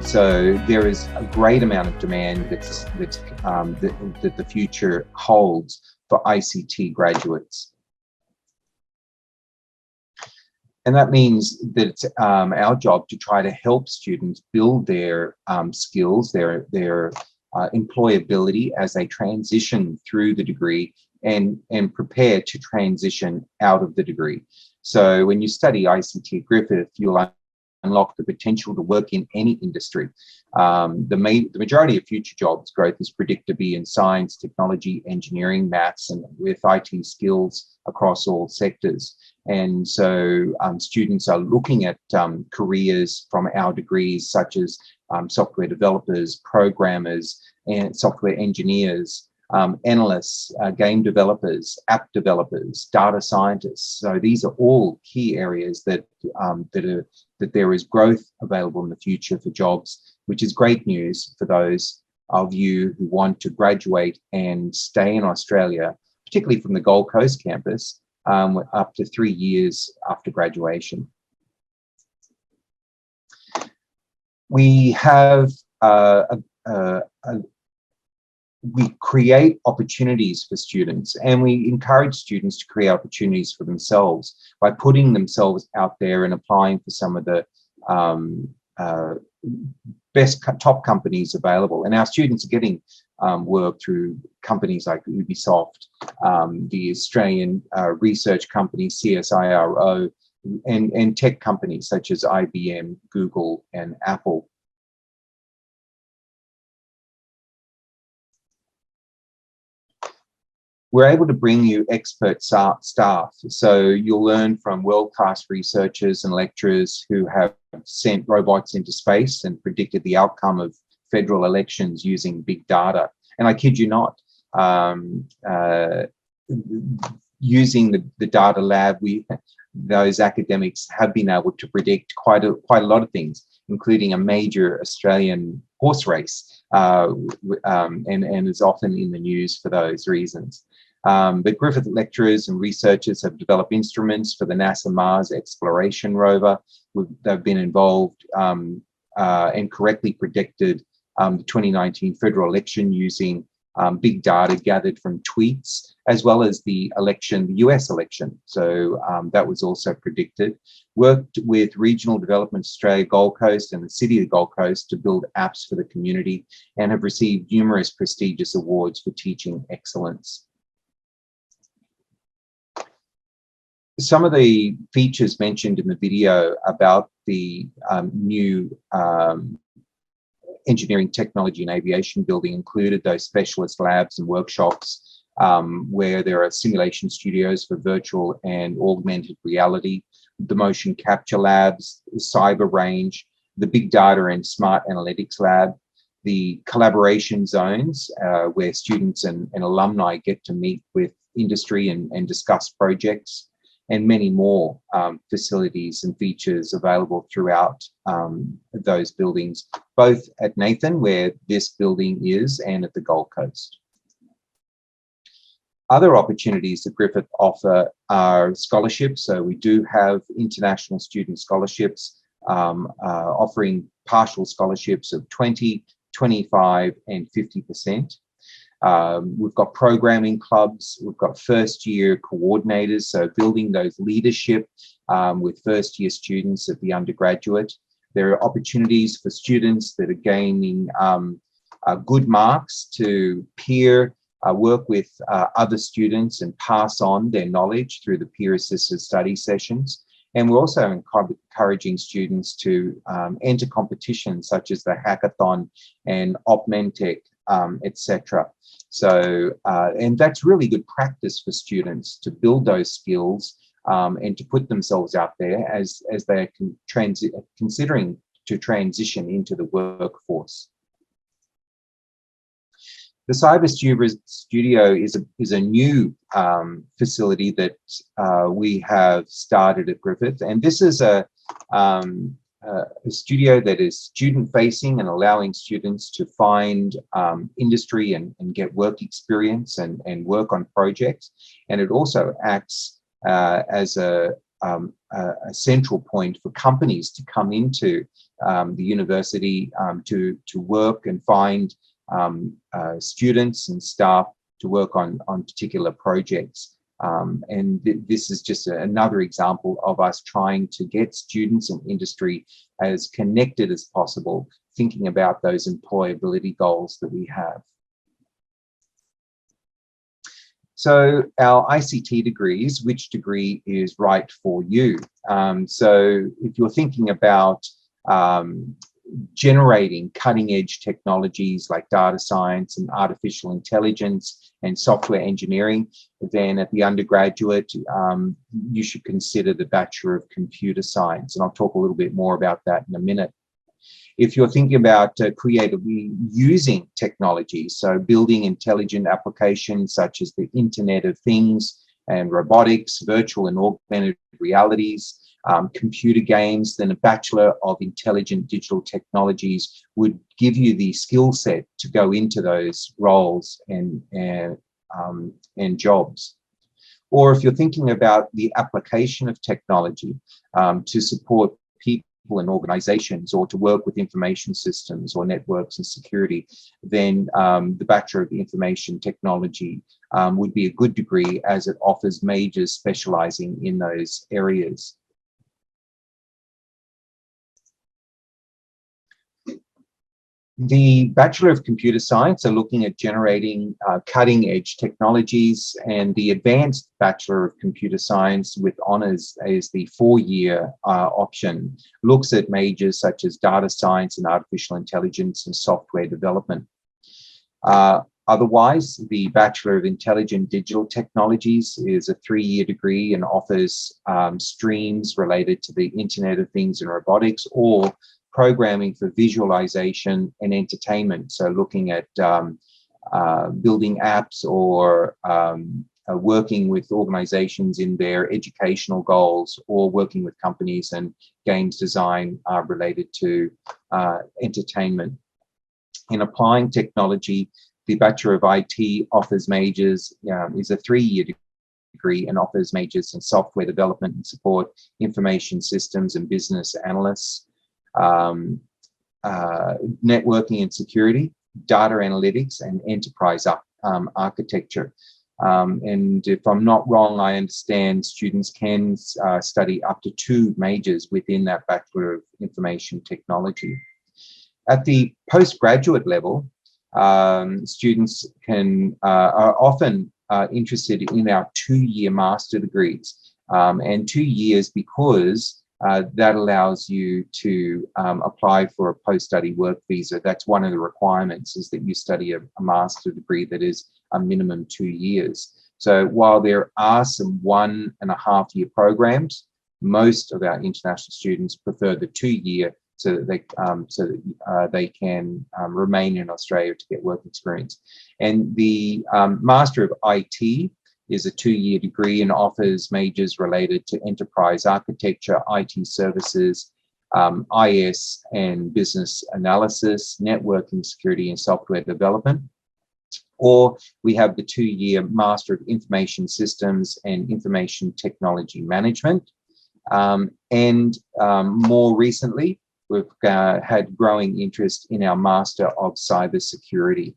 So there is a great amount of demand that the future holds for ICT graduates. And that means that it's our job to try to help students build their skills, their employability as they transition through the degree and prepare to transition out of the degree. So when you study ICT at Griffith, you'll unlock the potential to work in any industry. The majority of future jobs growth is predicted to be in science, technology, engineering, maths, and with IT skills across all sectors. And so students are looking at careers from our degrees, such as software developers, programmers, and software engineers, analysts, game developers, app developers, data scientists. So these are all key areas that there is growth available in the future for jobs, which is great news for those of you who want to graduate and stay in Australia, particularly from the Gold Coast campus, up to 3 years after graduation. We have we create opportunities for students, and we encourage students to create opportunities for themselves by putting themselves out there and applying for some of the best top companies available. And our students are getting work through companies like Ubisoft, the Australian research company CSIRO, and tech companies such as IBM, Google, and Apple. We're able to bring you expert staff, so you'll learn from world-class researchers and lecturers who have sent robots into space and predicted the outcome of federal elections using big data. And I kid you not, using the data lab, those academics have been able to predict quite a lot of things, including a major Australian horse race, and is often in the news for those reasons. But Griffith lecturers and researchers have developed instruments for the NASA Mars exploration rover. They've been involved and correctly predicted the 2019 federal election using big data gathered from tweets, as well as the US election. So that was also predicted. Worked with Regional Development Australia Gold Coast and the City of the Gold Coast to build apps for the community, and have received numerous prestigious awards for teaching excellence. Some of the features mentioned in the video about the new engineering, technology and aviation building included those specialist labs and workshops where there are simulation studios for virtual and augmented reality, the motion capture labs, the cyber range, the big data and smart analytics lab, the collaboration zones where students and alumni get to meet with industry and discuss projects, and many more facilities and features available throughout those buildings, both at Nathan, where this building is, and at the Gold Coast. Other opportunities that Griffith offer are scholarships. So we do have international student scholarships, offering partial scholarships of 20, 25 and 50%. We've got programming clubs, we've got first year coordinators, so building those leadership with first year students at the undergraduate. There are opportunities for students that are gaining good marks to peer work with other students and pass on their knowledge through the peer assisted study sessions. And we're also encouraging students to enter competitions such as the hackathon and OpMentech, etc. So, and that's really good practice for students to build those skills and to put themselves out there as they're considering to transition into the workforce. The Cyber Studio is a new facility that we have started at Griffith, and this is a studio that is student-facing and allowing students to find industry and get work experience and work on projects. And it also acts as a central point for companies to come into the university to work and find students and staff to work on particular projects. This is just another example of us trying to get students and industry as connected as possible, thinking about those employability goals that we have. So our ICT degrees, which degree is right for you? So if you're thinking about generating cutting-edge technologies like data science and artificial intelligence and software engineering, then at the undergraduate, you should consider the Bachelor of Computer Science. And I'll talk a little bit more about that in a minute. If you're thinking about creatively using technology, so building intelligent applications such as the Internet of Things and robotics, virtual and augmented realities, computer games, then a Bachelor of Intelligent Digital Technologies would give you the skill set to go into those roles and jobs. Or if you're thinking about the application of technology to support people and organizations, or to work with information systems or networks and security, then the Bachelor of Information Technology would be a good degree, as it offers majors specializing in those areas. The Bachelor of Computer Science are looking at generating cutting-edge technologies, and the Advanced Bachelor of Computer Science with honours as the 4-year option looks at majors such as data science and artificial intelligence and software development. Otherwise, the Bachelor of Intelligent Digital Technologies is a 3-year degree and offers streams related to the Internet of Things and robotics, or programming for visualization and entertainment. So looking at building apps, or working with organizations in their educational goals, or working with companies and games design related to entertainment. In applying technology, the Bachelor of IT offers majors, is a 3-year degree and offers majors in software development and support, information systems and business analysts, networking and security, data analytics, and enterprise architecture. And if I'm not wrong, I understand students can study up to 2 majors within that Bachelor of Information Technology. At the postgraduate level, students are often interested in our 2-year master degrees, and 2 years because that allows you to apply for a post-study work visa. That's one of the requirements, is that you study a master degree that is a minimum 2 years. So while there are some 1.5-year programs, most of our international students prefer the 2-year so that they can remain in Australia to get work experience. And the Master of IT is a 2-year degree and offers majors related to enterprise architecture, IT services, IS and business analysis, networking, security, and software development. Or we have the 2-year Master of Information Systems and Information Technology Management. And more recently, we've had growing interest in our Master of Cybersecurity.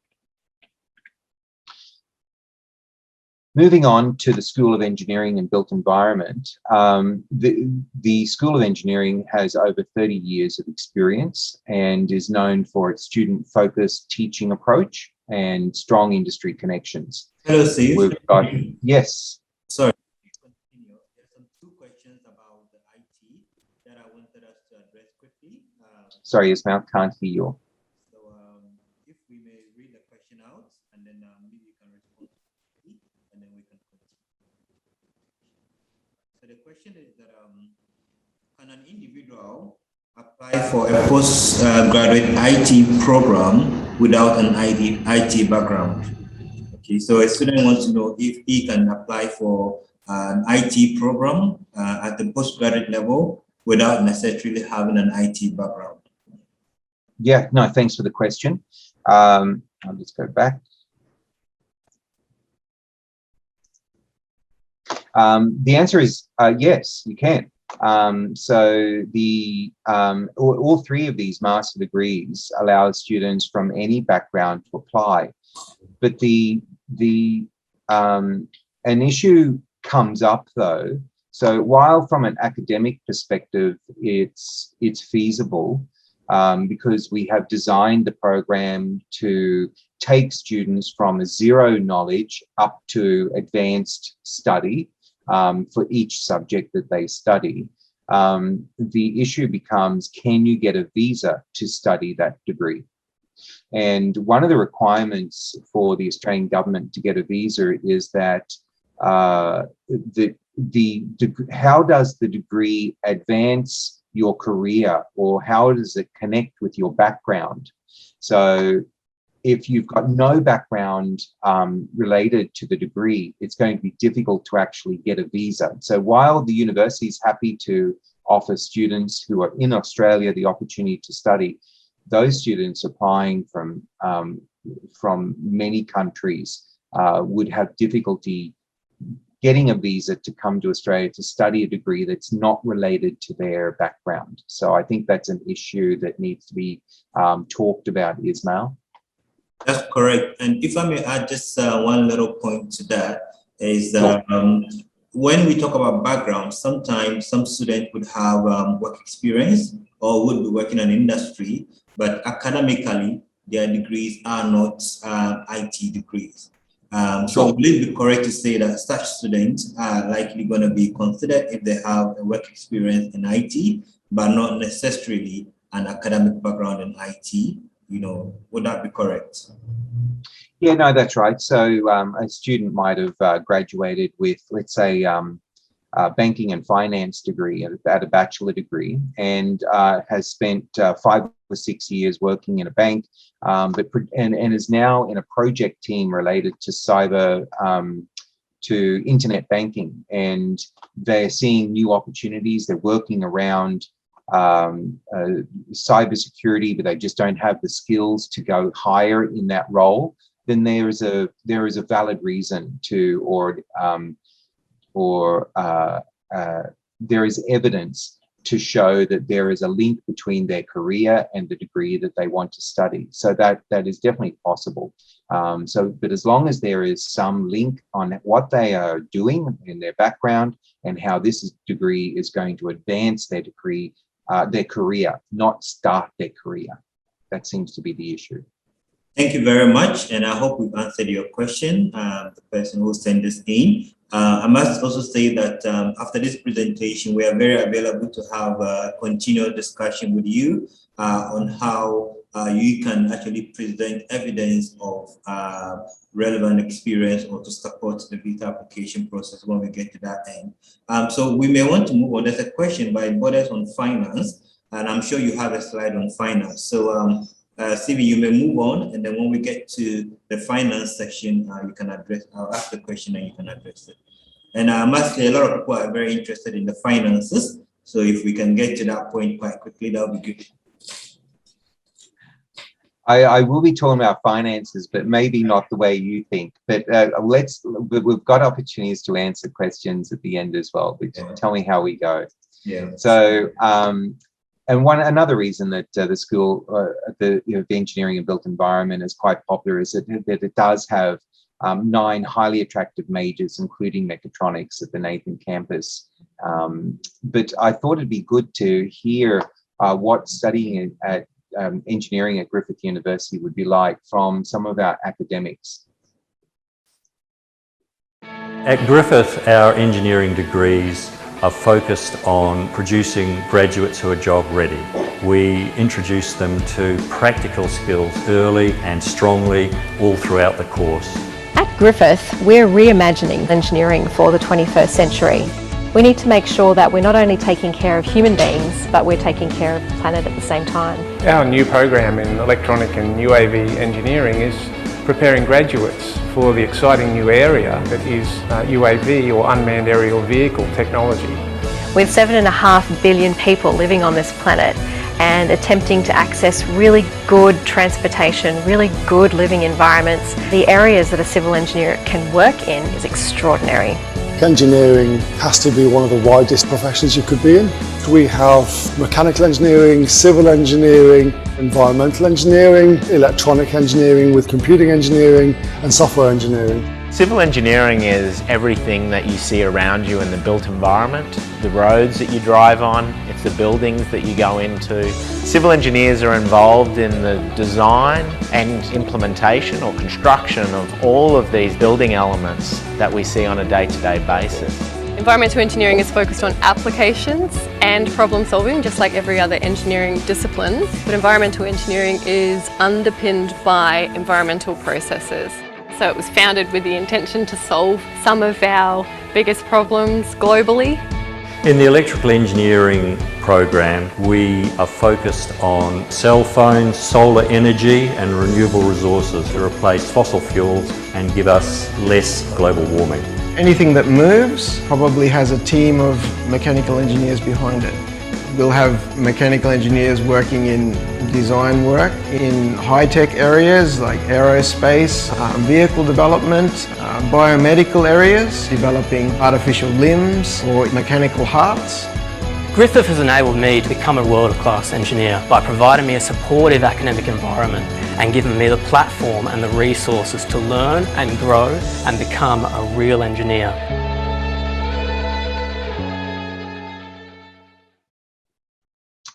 Moving on to the School of Engineering and Built Environment, the School of Engineering has over 30 years of experience and is known for its student-focused teaching approach and strong industry connections. Hello, Steve. We've got, yes. Sorry. Continue. There's some 2 questions about the IT that I wanted us to address quickly. Sorry, Ismail, can't hear you. So if we may read the question out, and then maybe you can respond, and then we can continue. So the question is that can an individual apply for a postgraduate IT program without an IT background? Okay, so a student wants to know if he can apply for an IT program at the postgraduate level without necessarily having an IT background. Yeah, no, thanks for the question. I'll just go back. The answer is yes, you can. All three of these master degrees allow students from any background to apply. But an issue comes up though. So while from an academic perspective, it's feasible, because we have designed the program to take students from a zero knowledge up to advanced study for each subject that they study. The issue becomes, can you get a visa to study that degree? And one of the requirements for the Australian government to get a visa is that how does the degree advance your career, or how does it connect with your background? So if you've got no background related to the degree, it's going to be difficult to actually get a visa. So while the university is happy to offer students who are in Australia the opportunity to study, those students applying from many countries would have difficulty getting a visa to come to Australia to study a degree that's not related to their background. So I think that's an issue that needs to be talked about, Ismail. That's correct. And if I may add just one little point to that, is that when we talk about background, sometimes some students would have work experience or would be working in industry, but academically, their degrees are not IT degrees. So would it be correct to say that such students are likely going to be considered if they have a work experience in IT, but not necessarily an academic background in IT? You know, would that be correct? Yeah, no, that's right. So a student might have graduated with, let's say, a banking and finance degree at a bachelor degree, and has spent 5 or 6 years working in a bank, and is now in a project team related to cyber, to internet banking, and they're seeing new opportunities. They're working around cybersecurity, but they just don't have the skills to go higher in that role. Then there is a valid reason to, there is evidence to show that there is a link between their career and the degree that they want to study. So that is definitely possible. But as long as there is some link on what they are doing in their background and how this degree is going to advance their degree, their career, not start their career. That seems to be the issue. Thank you very much, and I hope we've answered your question, the person who sent this in. I must also say that after this presentation, we are very available to have a continual discussion with you on how you can actually present evidence of relevant experience or to support the visa application process when we get to that end. So we may want to move on. There's a question by Borders on finance, and I'm sure you have a slide on finance. So Stevie, you may move on, and then when we get to the finance section, you can address, I'll ask the question and you can address it. And I must say, a lot of people are very interested in the finances. So if we can get to that point quite quickly, that would be good. I will be talking about finances, but maybe not the way you think. But we've got opportunities to answer questions at the end as well. But tell me how we go. Yeah. So, and another reason that the school, the engineering and built environment is quite popular is that it does have 9 highly attractive majors, including mechatronics at the Nathan campus. But I thought it'd be good to hear what studying at engineering at Griffith University would be like from some of our academics. At Griffith, our engineering degrees are focused on producing graduates who are job ready. We introduce them to practical skills early and strongly all throughout the course. At Griffith, we're reimagining engineering for the 21st century. We need to make sure that we're not only taking care of human beings, but we're taking care of the planet at the same time. Our new program in electronic and UAV engineering is preparing graduates for the exciting new area that is UAV or unmanned aerial vehicle technology. With 7.5 billion people living on this planet and attempting to access really good transportation, really good living environments, the areas that a civil engineer can work in is extraordinary. Engineering has to be one of the widest professions you could be in. We have mechanical engineering, civil engineering, environmental engineering, electronic engineering with computing engineering and software engineering. Civil engineering is everything that you see around you in the built environment, the roads that you drive on, it's the buildings that you go into. Civil engineers are involved in the design and implementation or construction of all of these building elements that we see on a day-to-day basis. Environmental engineering is focused on applications and problem solving, just like every other engineering discipline. But environmental engineering is underpinned by environmental processes. So it was founded with the intention to solve some of our biggest problems globally. In the electrical engineering program, we are focused on cell phones, solar energy and renewable resources to replace fossil fuels and give us less global warming. Anything that moves probably has a team of mechanical engineers behind it. We'll have mechanical engineers working in design work in high-tech areas like aerospace, vehicle development, biomedical areas, developing artificial limbs or mechanical hearts. Griffith has enabled me to become a world-class engineer by providing me a supportive academic environment and giving me the platform and the resources to learn and grow and become a real engineer.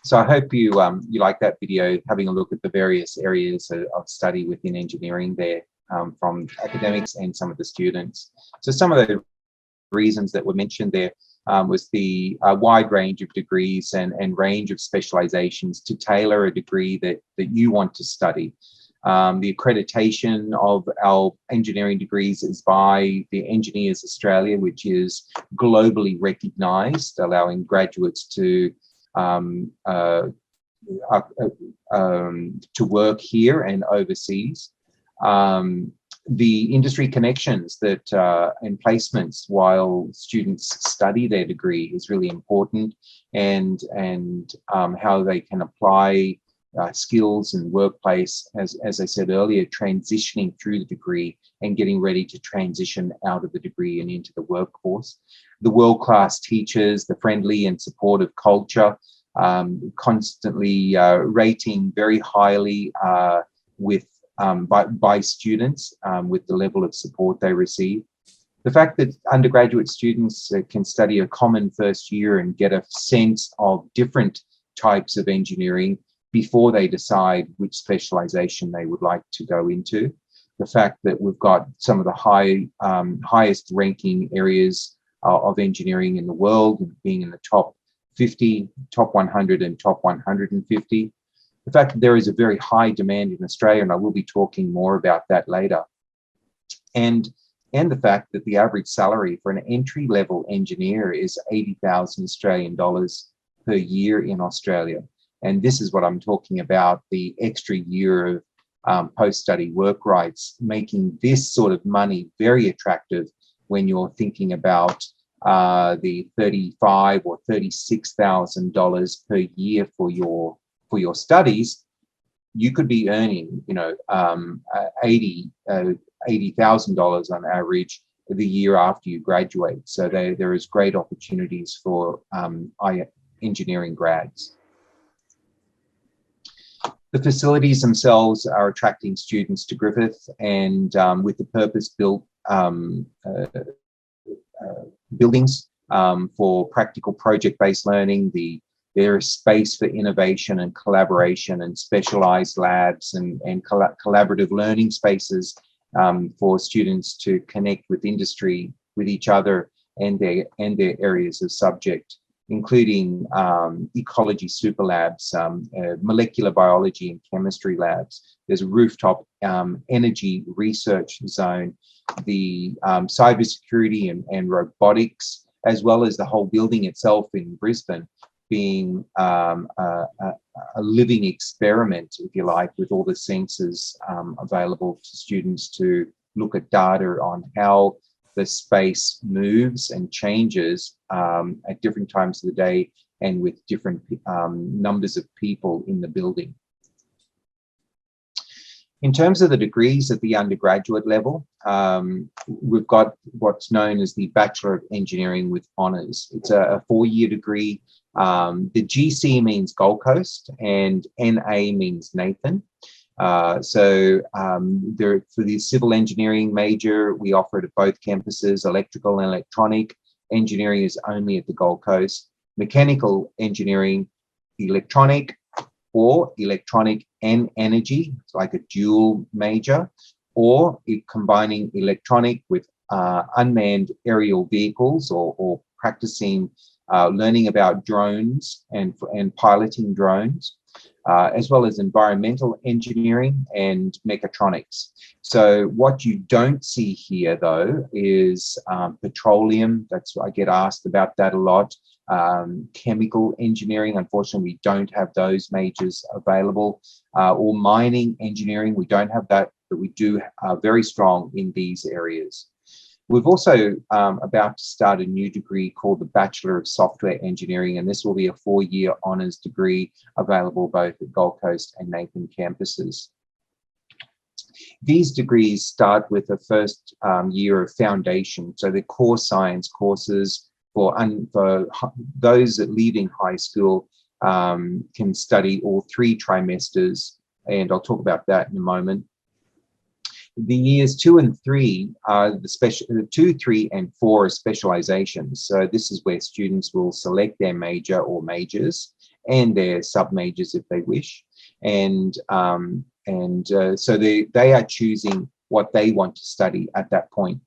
So I hope you like that video, having a look at the various areas of study within engineering there, from academics and some of the students. So some of the reasons that were mentioned there was the wide range of degrees and range of specializations to tailor a degree that you want to study. The accreditation of our engineering degrees is by the Engineers Australia, which is globally recognised, allowing graduates to work here and overseas. The industry connections that and placements while students study their degree is really important, and how they can apply skills in the workplace, as I said earlier, transitioning through the degree and getting ready to transition out of the degree and into the workforce. The world-class teachers, the friendly and supportive culture, constantly rating very highly by students with the level of support they receive. The fact that undergraduate students can study a common first year and get a sense of different types of engineering before they decide which specialization they would like to go into. The fact that we've got some of the highest ranking areas of engineering in the world, being in the top 50, top 100 and top 150. The fact that there is a very high demand in Australia, and I will be talking more about that later. And the fact that the average salary for an entry-level engineer is 80,000 Australian dollars per year in Australia. And this is what I'm talking about, the extra year of post-study work rights, making this sort of money very attractive when you're thinking about the $35,000 or $36,000 per year for your studies. You could be earning, $80,000 on average the year after you graduate. So there is great opportunities for engineering grads. The facilities themselves are attracting students to Griffith, and with the purpose-built buildings for practical project-based learning, there is space for innovation and collaboration and specialized labs and collaborative learning spaces for students to connect with industry, with each other and their areas of subject, including ecology super labs, molecular biology and chemistry labs. There's a rooftop energy research zone, the cybersecurity and robotics, as well as the whole building itself in Brisbane being a living experiment, if you like, with all the sensors available to students to look at data on how the space moves and changes at different times of the day and with different numbers of people in the building. In terms of the degrees at the undergraduate level, we've got what's known as the Bachelor of Engineering with Honours. It's a 4-year degree. The GC means Gold Coast and NA means Nathan. For the civil engineering major, we offer it at both campuses. Electrical and electronic engineering is only at the Gold Coast. Mechanical engineering, electronic, or electronic and energy, it's like a dual major, or combining electronic with unmanned aerial vehicles, or practicing learning about drones and piloting drones, as well as environmental engineering and mechatronics. So what you don't see here, though, is petroleum. I get asked about that a lot. Chemical engineering, unfortunately, we don't have those majors available. Or mining engineering, we don't have that, but we do very strong in these areas. We've also about to start a new degree called the Bachelor of Software Engineering, and this will be a 4-year honours degree available both at Gold Coast and Nathan campuses. These degrees start with the first year of foundation, so the core science courses for those leaving high school can study all 3 trimesters, and I'll talk about that in a moment. The years 2 and 3 are the 2, 3, and 4 are specializations. So this is where students will select their major or majors and their sub-majors if they wish. So they are choosing what they want to study at that point.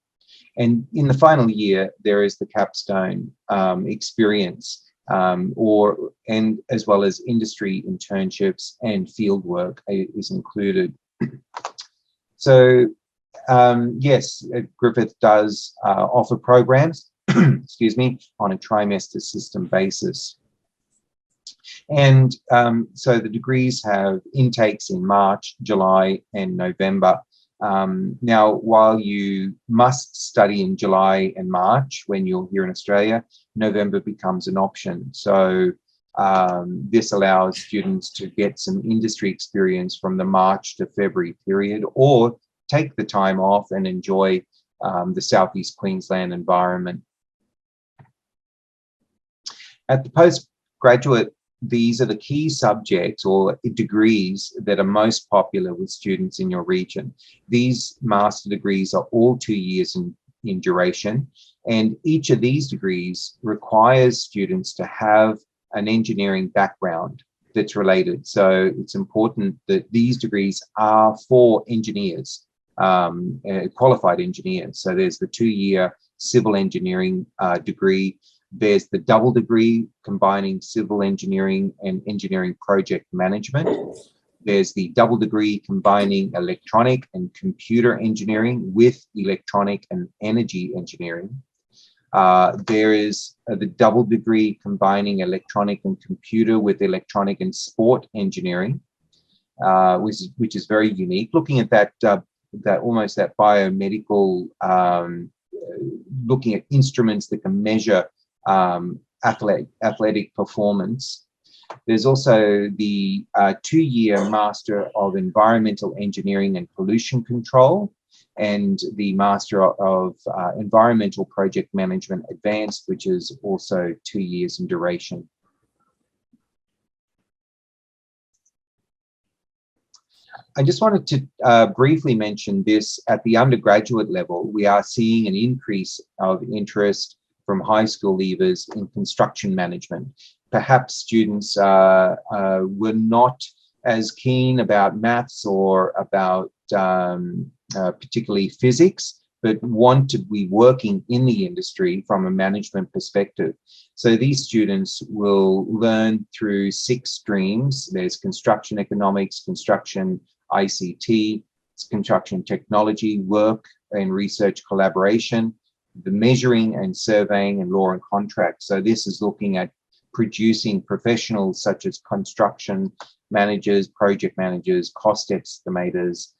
And in the final year, there is the capstone experience, and as well as industry internships and field work is included. So yes, Griffith does offer programs, excuse me, on a trimester system basis. And so the degrees have intakes in March, July, and November. Now, while you must study in July and March when you're here in Australia, November becomes an option. So this allows students to get some industry experience from the March to February period, or take the time off and enjoy the Southeast Queensland environment. At the postgraduate, these are the key subjects or degrees that are most popular with students in your region. These master degrees are all 2 years in duration, and each of these degrees requires students to have an engineering background that's related. So it's important that these degrees are for engineers, qualified engineers. So there's the 2-year civil engineering degree. There's the double degree combining civil engineering and engineering project management. There's the double degree combining electronic and computer engineering with electronic and energy engineering. There is the double degree combining electronic and computer with electronic and sport engineering, which is very unique. Looking at that almost that biomedical, looking at instruments that can measure athletic performance. There's also the 2-year Master of Environmental Engineering and Pollution Control, and the Master of Environmental Project Management Advanced, which is also 2 years in duration. I just wanted to briefly mention this. At the undergraduate level, we are seeing an increase of interest from high school leavers in construction management. Perhaps students were not as keen about maths or about particularly physics, but want to be working in the industry from a management perspective. So these students will learn through 6 streams. There's construction economics, construction ICT, construction technology, work and research collaboration, the measuring and surveying, and law and contract. So this is looking at producing professionals such as construction managers, project managers, cost estimators,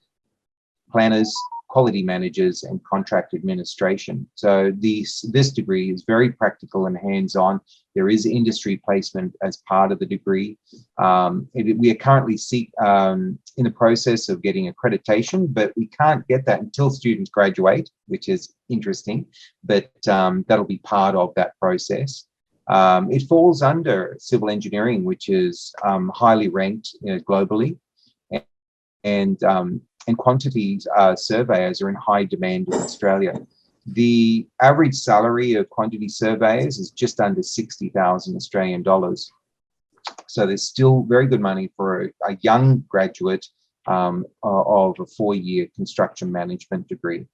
planners, quality managers and contract administration. So this degree is very practical and hands-on. There is industry placement as part of the degree. We are currently in the process of getting accreditation, but we can't get that until students graduate, which is interesting, but that'll be part of that process. It falls under civil engineering, which is highly ranked globally, and quantity surveyors are in high demand in Australia. The average salary of quantity surveyors is just under 60,000 Australian dollars. So there's still very good money for a young graduate of a 4-year construction management degree.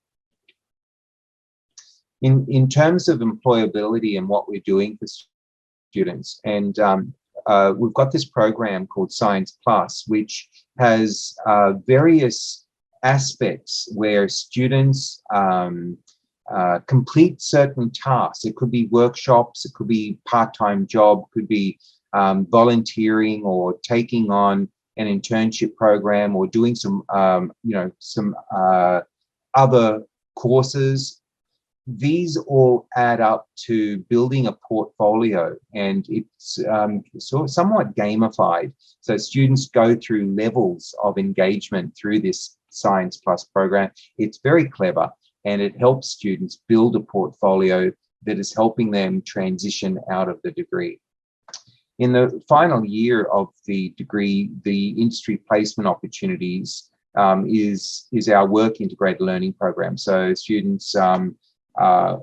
In terms of employability and what we're doing for students, and we've got this program called Science Plus, which has various aspects where students complete certain tasks. It could be workshops, it could be part-time job, could be volunteering or taking on an internship program or doing some other courses. These all add up to building a portfolio, and it's somewhat gamified. So students go through levels of engagement through this Science Plus program. It's very clever, and it helps students build a portfolio that is helping them transition out of the degree. In the final year of the degree, the industry placement opportunities is our work integrated learning program. So students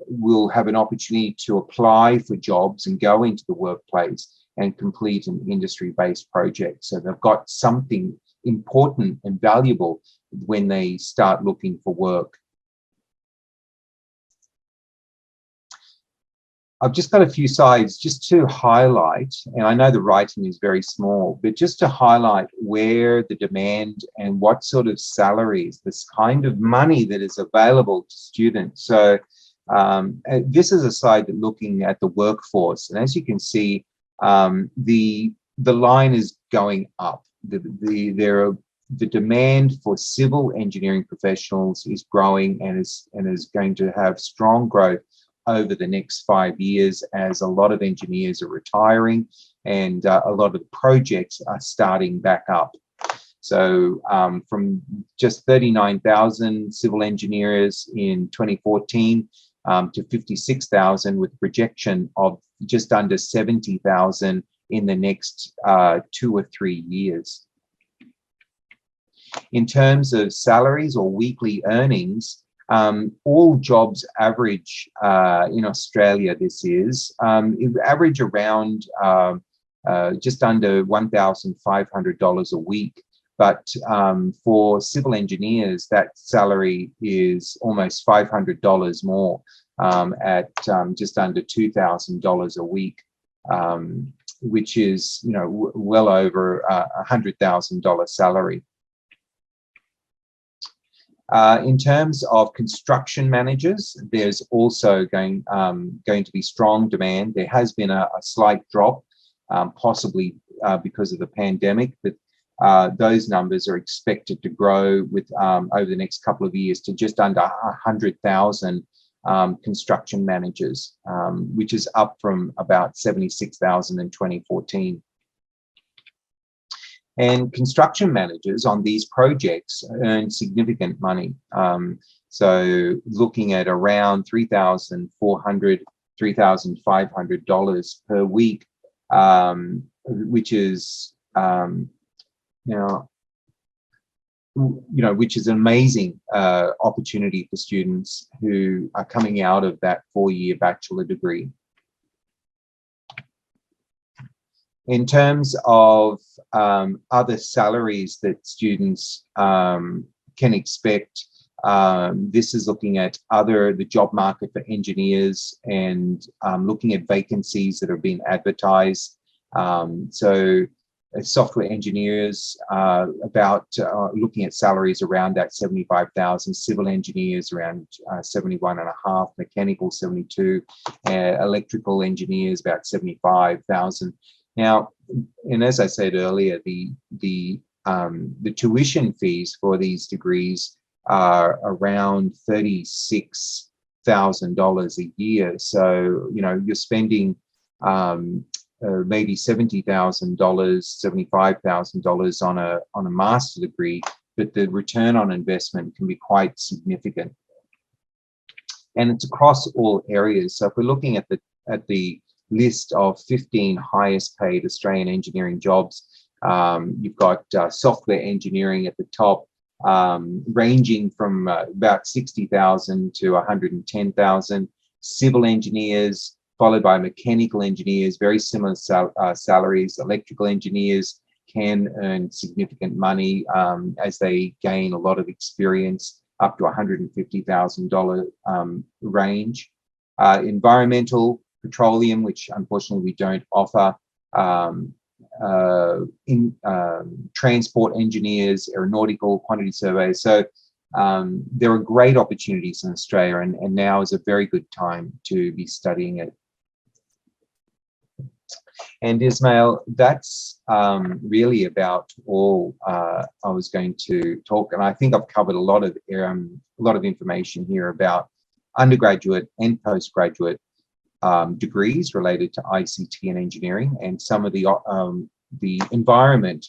will have an opportunity to apply for jobs and go into the workplace and complete an industry-based project. So they've got something important and valuable when they start looking for work. I've just got a few slides just to highlight, and I know the writing is very small, but just to highlight where the demand and what sort of salaries, this kind of money that is available to students. So this is a slide that looking at the workforce, and as you can see, the line is going up. The demand for civil engineering professionals is growing and is going to have strong growth over the next 5 years, as a lot of engineers are retiring and a lot of the projects are starting back up. So from just 39,000 civil engineers in 2014 to 56,000, with a projection of just under 70,000 in the next 2 or 3 years. In terms of salaries or weekly earnings, all jobs average in Australia, average around just under $1,500 a week. But for civil engineers, that salary is almost $500 more, at just under $2,000 a week, which is well over $100,000 salary. In terms of construction managers, there's also going to be strong demand. There has been a slight drop, possibly because of the pandemic, but those numbers are expected to grow with over the next couple of years to just under 100,000 construction managers, which is up from about 76,000 in 2014. And construction managers on these projects earn significant money. So looking at around $3,400, $3,500 per week, which is which is an amazing opportunity for students who are coming out of that 4-year bachelor degree. In terms of other salaries that students can expect, this is looking at the job market for engineers and looking at vacancies that are being advertised. So software engineers, looking at salaries around that 75,000, civil engineers around 71.5, mechanical 72, electrical engineers about 75,000. Now, and as I said earlier, the tuition fees for these degrees are around $36,000 a year. So, you know, you're spending maybe $70,000, $75,000 on a master's degree, but the return on investment can be quite significant. And it's across all areas. So if we're looking at the list of 15 highest paid Australian engineering jobs, you've got software engineering at the top, ranging from about 60,000 to 110,000. Civil engineers, followed by mechanical engineers, very similar salaries. Electrical engineers can earn significant money as they gain a lot of experience, up to $150,000 range. Environmental, petroleum, which unfortunately we don't offer. Transport engineers, aeronautical, quantity surveys. So there are great opportunities in Australia, and now is a very good time to be studying it. And Ismail, that's really about all I was going to talk. And I think I've covered a lot of information here about undergraduate and postgraduate degrees related to ICT and engineering, and some of the environment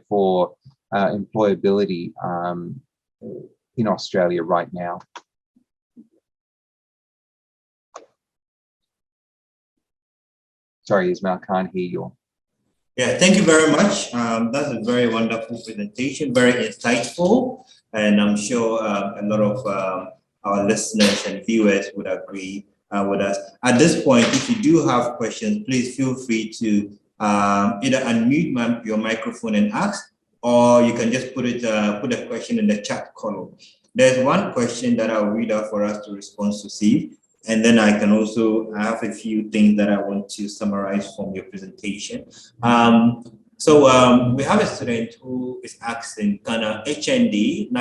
for employability in Australia right now. Sorry, Ismail, I can't hear you. Yeah, thank you very much. That's a very wonderful presentation, very insightful, and I'm sure a lot of our listeners and viewers would agree with us. At this point, if you do have questions, please feel free to either unmute your microphone and ask, or you can just put a question in the chat column. There's one question that I'll read out for us to respond to, see. And then I can also have a few things that I want to summarize from your presentation. So we have a student who is asking, can a HND,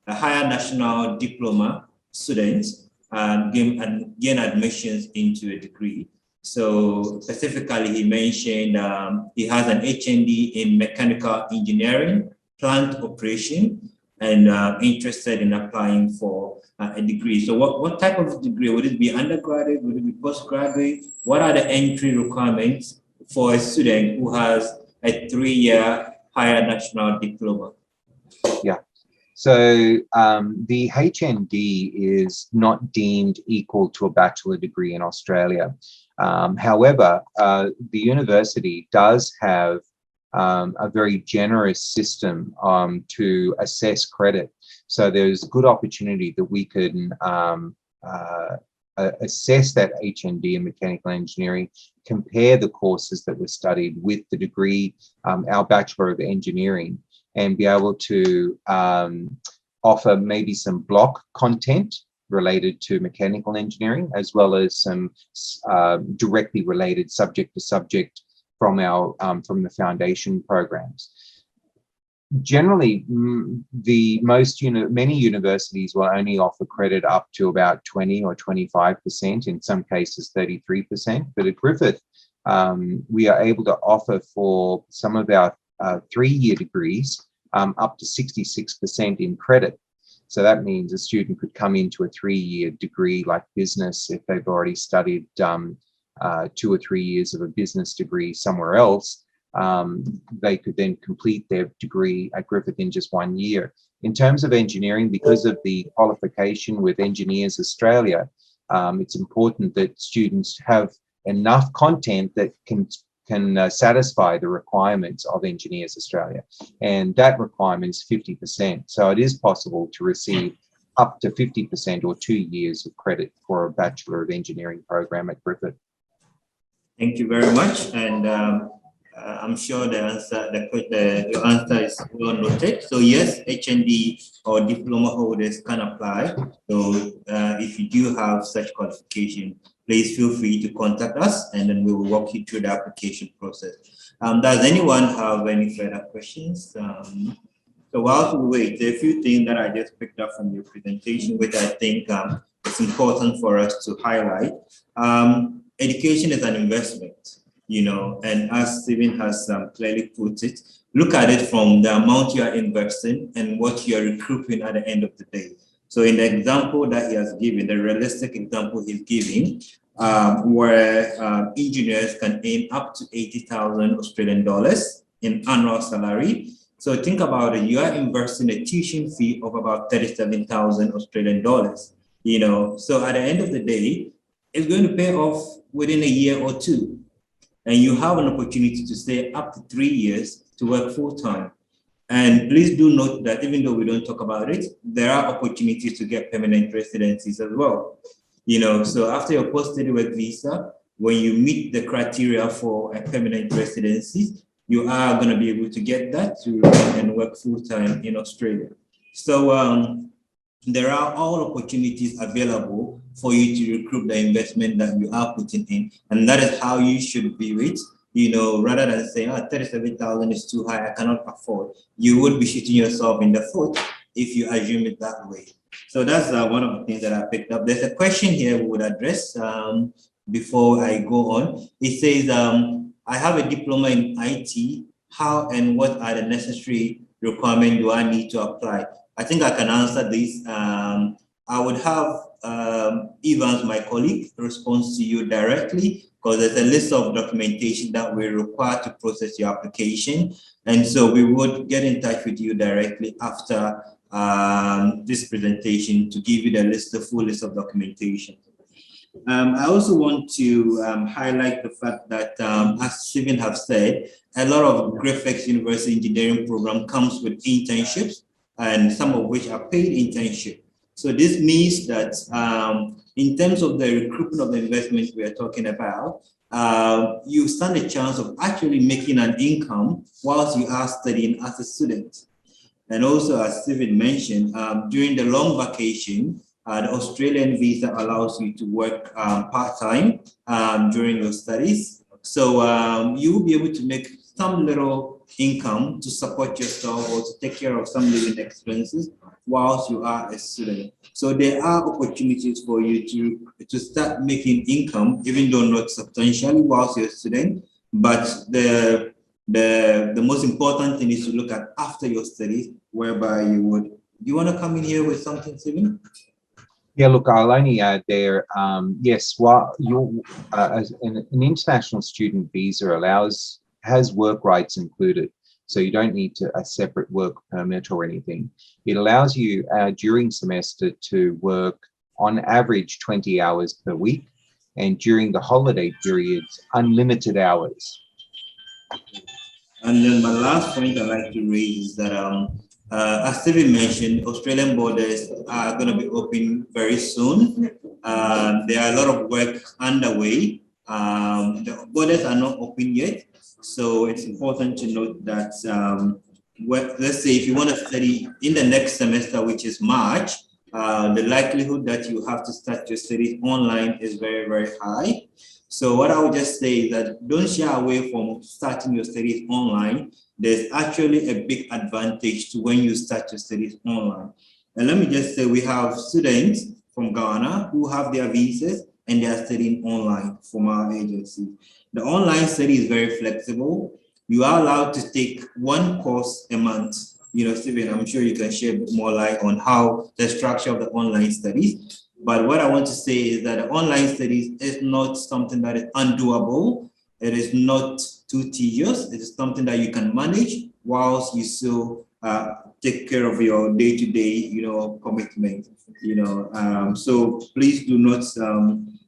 higher national diploma students gain admissions into a degree? So specifically, he mentioned he has an HND in mechanical engineering, plant operation, and interested in applying for a degree. So what type of degree? Would it be undergraduate? Would it be postgraduate? What are the entry requirements for a student who has a 3-year higher national diploma? Yeah. So the HND is not deemed equal to a bachelor degree in Australia. However, the university does have a very generous system to assess credit. So there's a good opportunity that we can assess that HND in mechanical engineering, compare the courses that were studied with the degree, our Bachelor of Engineering, and be able to offer maybe some block content related to mechanical engineering, as well as some directly related subject to subject from our from the foundation programs. Generally, many universities will only offer credit up to about 20 or 25%, in some cases 33%. But at Griffith, we are able to offer for some of our 3-year degrees up to 66% in credit. So that means a student could come into a 3-year degree like business if they've already studied 2 or 3 years of a business degree somewhere else. They could then complete their degree at Griffith in just 1 year. In terms of engineering, because of the qualification with Engineers Australia, it's important that students have enough content that can satisfy the requirements of Engineers Australia. And that requirement is 50%. So it is possible to receive up to 50% or 2 years of credit for a Bachelor of Engineering program at Griffith. Thank you very much. And I'm sure your answer is well noted. So yes, HND or diploma holders can apply. So if you do have such qualification, please feel free to contact us, and then we will walk you through the application process. Does anyone have any further questions? So while we wait, there are a few things that I just picked up from your presentation, which I think it's important for us to highlight. Education is an investment, you know, and as Stephen has clearly put it, look at it from the amount you are investing and what you are recouping at the end of the day. So in the example that he has given, the realistic example he's giving, where engineers can earn up to 80,000 Australian dollars in annual salary. So think about it, you are investing a tuition fee of about 37,000 Australian dollars, you know. So at the end of the day, it's going to pay off within a year or two. And you have an opportunity to stay up to 3 years to work full-time. And please do note that even though we don't talk about it, there are opportunities to get permanent residencies as well. You know, so after your post-study work visa, when you meet the criteria for a permanent residency, you are going to be able to get that to and work full-time in Australia. So there are all opportunities available for you to recoup the investment that you are putting in. And that is how you should view it. You know, rather than saying, 37,000 is too high, I cannot afford. You would be shooting yourself in the foot if you assume it that way. So that's one of the things that I picked up. There's a question here we would address before I go on. It says, I have a diploma in IT. How and what are the necessary requirements do I need to apply? I think I can answer this. I would have Evans, my colleague, respond to you directly, because there's a list of documentation that we require to process your application. And so we would get in touch with you directly after this presentation to give you the full list of documentation. I also want to highlight the fact that, as Stephen have said, a lot of Griffith University engineering program comes with internships, and some of which are paid internships. So this means that in terms of the recruitment of the investments we are talking about, you stand a chance of actually making an income whilst you are studying as a student. And also, as Stephen mentioned, during the long vacation, the Australian visa allows you to work part-time during your studies. So you will be able to make some little income to support yourself or to take care of some living expenses whilst you are a student. So there are opportunities for you to start making income, even though not substantially whilst you're a student. But the most important thing is to look at after your studies, whereby you would. Do you want to come in here with something, Stephen? Yeah, look, I'll only add there, yes, while as an international student visa has work rights included, so you don't need a separate work permit or anything. It allows you during semester to work on average 20 hours per week, and during the holiday periods, unlimited hours. And then my last point I'd like to raise is that as Stephen mentioned, Australian borders are going to be open very soon. There are a lot of work underway. The borders are not open yet. So it's important to note that, let's say if you want to study in the next semester, which is March, the likelihood that you have to start your studies online is very, very high. So what I would just say is that don't shy away from starting your studies online. There's actually a big advantage to when you start your studies online. And let me just say we have students from Ghana who have their visas and they are studying online from our agency. The online study is very flexible. You are allowed to take one course a month. You know, Stephen, I'm sure you can share a bit more light on how the structure of the online studies. But what I want to say is that the online studies is not something that is undoable. It is not too tedious. It is something that you can manage whilst you still take care of your day-to-day, commitment. So please do not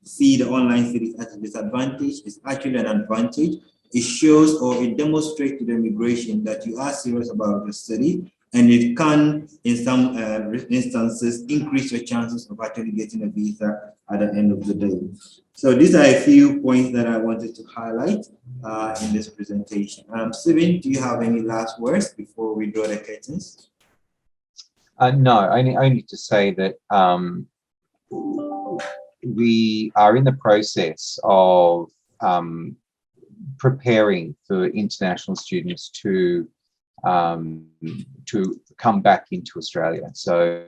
see the online studies as a disadvantage. It's actually an advantage. It shows or it demonstrates to the immigration that you are serious about your study, and it can, in some instances, increase your chances of actually getting a visa at the end of the day. So these are a few points that I wanted to highlight in this presentation. Stephen, do you have any last words before we draw the curtains? No, only to say that we are in the process of preparing for international students to come back into Australia. So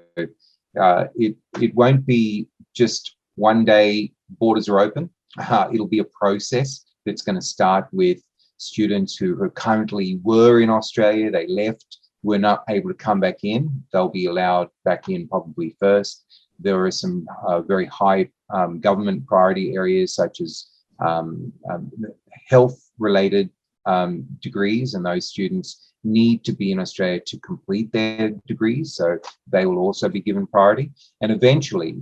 it won't be just one day borders are open. It'll be a process that's going to start with students who currently were in Australia, they left, were not able to come back in. They'll be allowed back in probably first. There are some very high government priority areas such as health-related degrees, and those students need to be in Australia to complete their degrees, so they will also be given priority. And eventually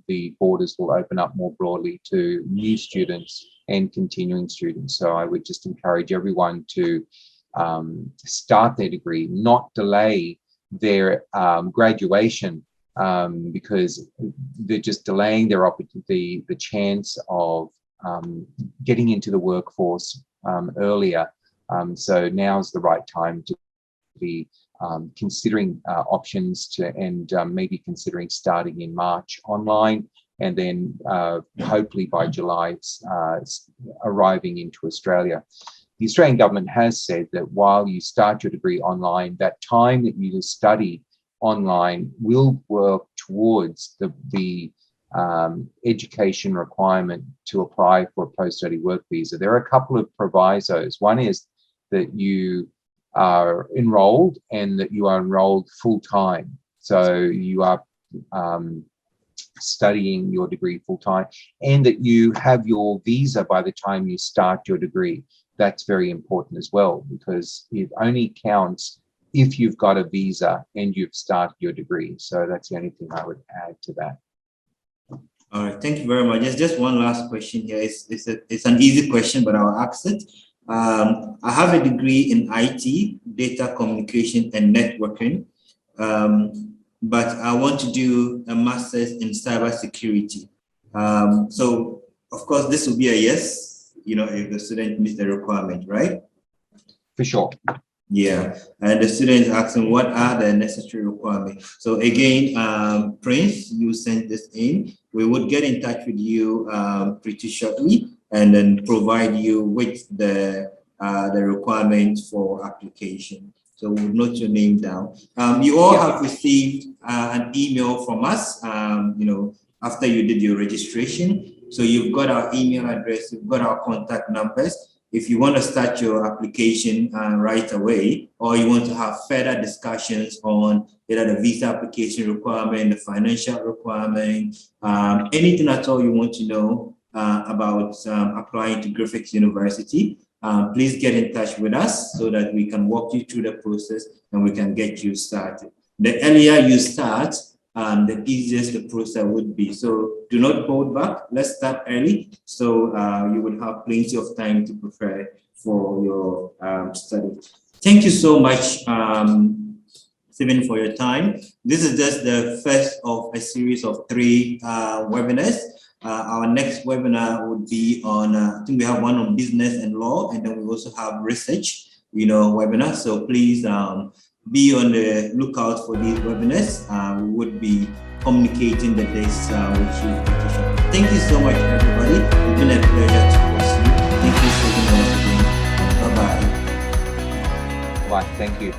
the borders will open up more broadly to new students and continuing students. So I would just encourage everyone to start their degree, not delay their graduation, because they're just delaying their opportunity, the chance of getting into the workforce earlier. So now's the right time to be considering options and maybe considering starting in March online, and then hopefully by July arriving into Australia. The Australian government has said that while you start your degree online, that time that you study online will work towards the education requirement to apply for a post-study work visa. There are a couple of provisos. One is that you are enrolled and that you are enrolled full-time. So you are studying your degree full-time, and that you have your visa by the time you start your degree. That's very important as well, because it only counts if you've got a visa and you've started your degree. So that's the only thing I would add to that. All right, thank you very much. There's just one last question here. It's an easy question, but I'll ask it. I have a degree in IT, data communication and networking, but I want to do a master's in cybersecurity. So of course, this will be a yes, if the student meets the requirement, right? For sure. Yeah, and the student is asking what are the necessary requirements. So again, Prince, you sent this in. We would get in touch with you pretty shortly, and then provide you with the requirements for application. So we'll note your name down. You all have received an email from us, after you did your registration. So you've got our email address, you've got our contact numbers. If you want to start your application right away, or you want to have further discussions on either the visa application requirement, the financial requirement, anything at all you want to know about applying to Griffith University, please get in touch with us so that we can walk you through the process and we can get you started. The earlier you start, the easiest the process would be. So do not hold back. Let's start early, so you will have plenty of time to prepare for your study. Thank you so much, Stephen, for your time. This is just the first of a series of 3 webinars. Our next webinar would be on, I think we have one on business and law, and then we also have research, webinar. So please be on the lookout for these webinars. We would be communicating the dates with you. Thank you so much, everybody. It's been a pleasure to host you. Thank you so much again. Bye-bye. Right, thank you.